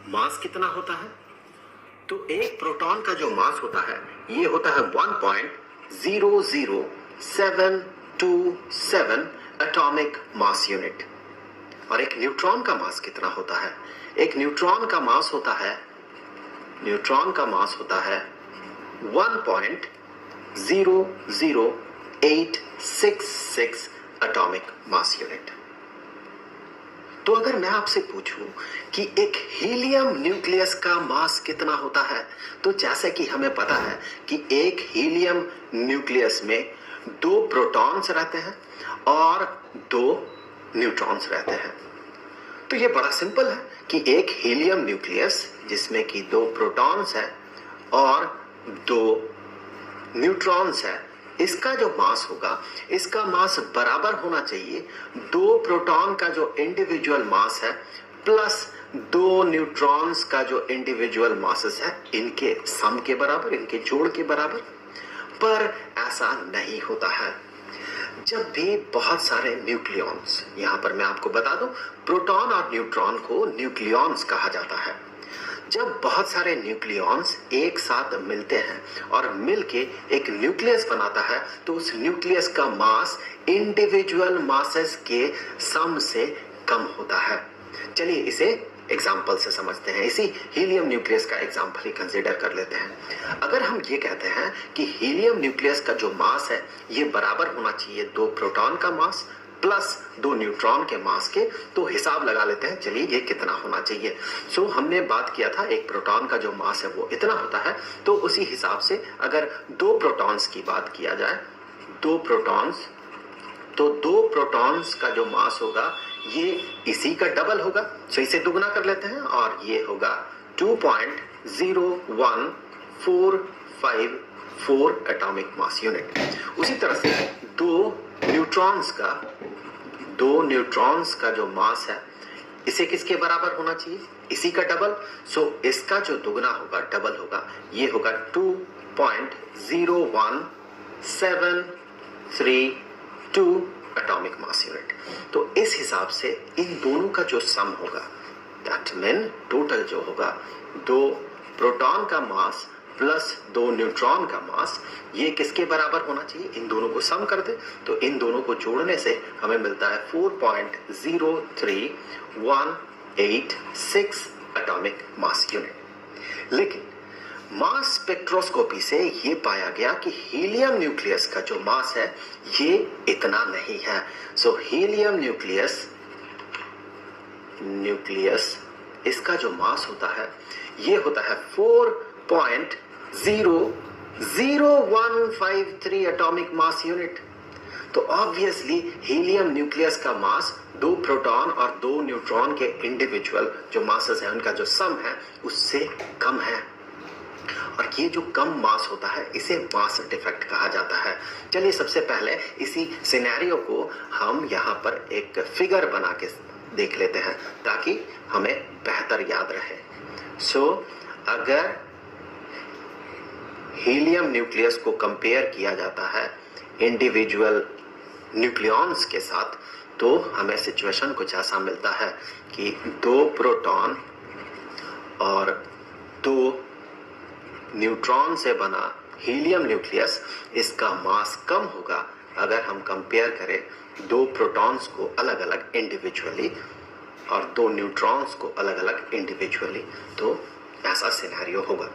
मास कितना होता है? तो एक प्रोटॉन का जो मास होता है ये होता है 1.00727 एटॉमिक मास यूनिट। और एक न्यूट्रॉन का मास कितना होता है? एक न्यूट्रॉन का मास होता है 1.00866 एटॉमिक मास यूनिट। तो अगर मैं आपसे पूछूं कि एक हीलियम न्यूक्लियस का मास कितना होता है, तो जैसे कि हमें पता है कि एक हीलियम न्यूक्लियस में 2 प्रोटॉन्स रहते हैं और 2 न्यूट्रॉन्स रहते हैं। तो ये बड़ा सिंपल है कि एक हीलियम न्यूक्लियस जिसमें कि 2 प्रोटॉन्स है और 2 न्यूट्रॉन्स है, इसका जो मास होगा, इसका मास बराबर होना चाहिए 2 प्रोटॉन का जो इंडिविजुअल मास है प्लस 2 न्यूट्रॉन्स का जो इंडिविजुअल मासेस है, इनके सम के बराबर, इनके जोड़ के बराबर। पर ऐसा नहीं होता है। जब भी बहुत सारे न्यूक्लियॉन्स, यहां पर मैं आपको बता दूं, प्रोटॉन और न्यूट्रॉन को न्यूक्लियॉन्स कहा जाता है। जब बहुत सारे न्यूक्लियॉन्स एक साथ मिलते हैं और मिलके एक न्यूक्लियस बनाता है, तो उस न्यूक्लियस का मास इंडिविजुअल मासेस के सम से कम होता है। चलिए इसे एग्जाम्पल से समझते हैं। इसी हीलियम न्यूक्लियस का एग्जाम्पल ही कंसीडर कर लेते हैं। अगर हम ये कहते हैं कि हीलियम न्यूक्लियस का जो मास है ये बराबर होना चाहिए 2 प्रोटॉन का मास प्लस 2 न्यूट्रॉन के मास के, तो हिसाब लगा लेते हैं। चलिए ये कितना होना चाहिए। सो हमने बात किया था एक प्रोटॉन का जो मास है वो इतना होता है। तो उसी हिसाब से अगर 2 प्रोटॉन्स की बात किया जाए, 2 प्रोटॉन्स, तो 2 प्रोटॉन्स का जो मास होगा ये इसी का डबल होगा। सो इसे दुगना कर लेते हैं और ये होगा 2.01454 एटॉमिक मास यूनिट। उसी तरह से 2 न्यूट्रॉन्स का जो मास है, इसे किसके बराबर होना चाहिए? इसी का डबल। सो इसका जो दुगना होगा, डबल होगा, ये होगा 2.01732 एटॉमिक मास यूनिट। तो इस हिसाब से इन दोनों का जो सम होगा, दैट मीन टोटल जो होगा 2 प्रोटॉन का मास प्लस 2 न्यूट्रॉन का मास, ये किसके बराबर होना चाहिए? इन दोनों को सम कर दे तो इन दोनों को जोड़ने से हमें मिलता है 4.03186 एटॉमिक मास यूनिट। लेकिन मास स्पेक्ट्रोस्कोपी से ये पाया गया कि हीलियम न्यूक्लियस का जो मास है ये इतना नहीं है। सो हीलियम न्यूक्लियस इसका जो मास होता है ये होता है 4.00153 एटॉमिक मास यूनिट। तो ऑब्वियसली हीलियम न्यूक्लियस का मास 2 प्रोटॉन और 2 न्यूट्रॉन के इंडिविजुअल जो मासेस हैं उनका जो सम है उससे कम है। और ये जो कम मास होता है इसे मास डिफेक्ट कहा जाता है। चलिए सबसे पहले इसी सिनेरियो को हम यहाँ पर एक फिगर बना के देख लेते हैं ताकि हमें बेहतर याद रहे। सो अगर हीलियम न्यूक्लियस को कंपेयर किया जाता है इंडिविजुअल न्यूक्लियॉन्स के साथ, तो हमें सिचुएशन कुछ ऐसा मिलता है कि 2 प्रोटॉन और 2 न्यूट्रॉन से बना हीलियम न्यूक्लियस, इसका मास कम होगा अगर हम कंपेयर करें 2 प्रोटॉन्स को अलग अलग इंडिविजुअली और 2 न्यूट्रॉन्स को अलग अलग इंडिविजुअली। तो ऐसा सिनेरियो होगा।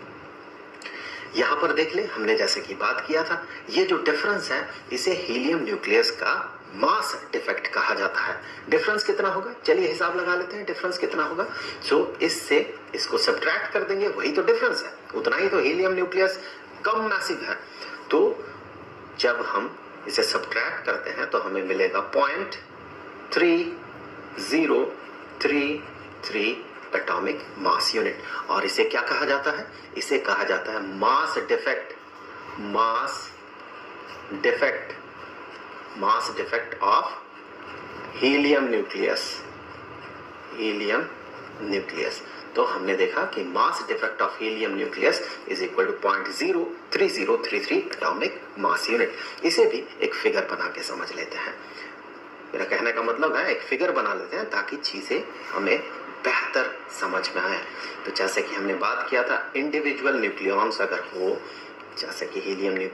यहां पर देख ले, हमने जैसे कि बात किया था, ये जो डिफरेंस है इसे हीलियम न्यूक्लियस का मास डिफेक्ट कहा जाता है। डिफरेंस कितना होगा? चलिए हिसाब लगा लेते हैं डिफरेंस कितना होगा। सो इससे इसको सब्ट्रैक्ट कर देंगे, वही तो डिफरेंस है, उतना ही तो हीलियम न्यूक्लियस कम मैसिव है। तो जब हम इसे सब्ट्रैक्ट करते हैं तो हमें मिलेगा 0.3033 एटॉमिक मास यूनिट। और इसे क्या कहा जाता है? इसे कहा जाता है mass defect of helium nucleus. तो हमने देखा कि mass defect of helium nucleus is equal to 0.03033 atomic mass unit. इसे भी एक फिगर बना के समझ लेते हैं। मेरा कहने का मतलब है एक फिगर बना लेते हैं ताकि चीजें हमें बेहतर समझ में आए। तो जैसे कि हमने बात किया था, इंडिविजुअल न्यूक्लियॉन्स अगर हो, जैसे कि हीलियम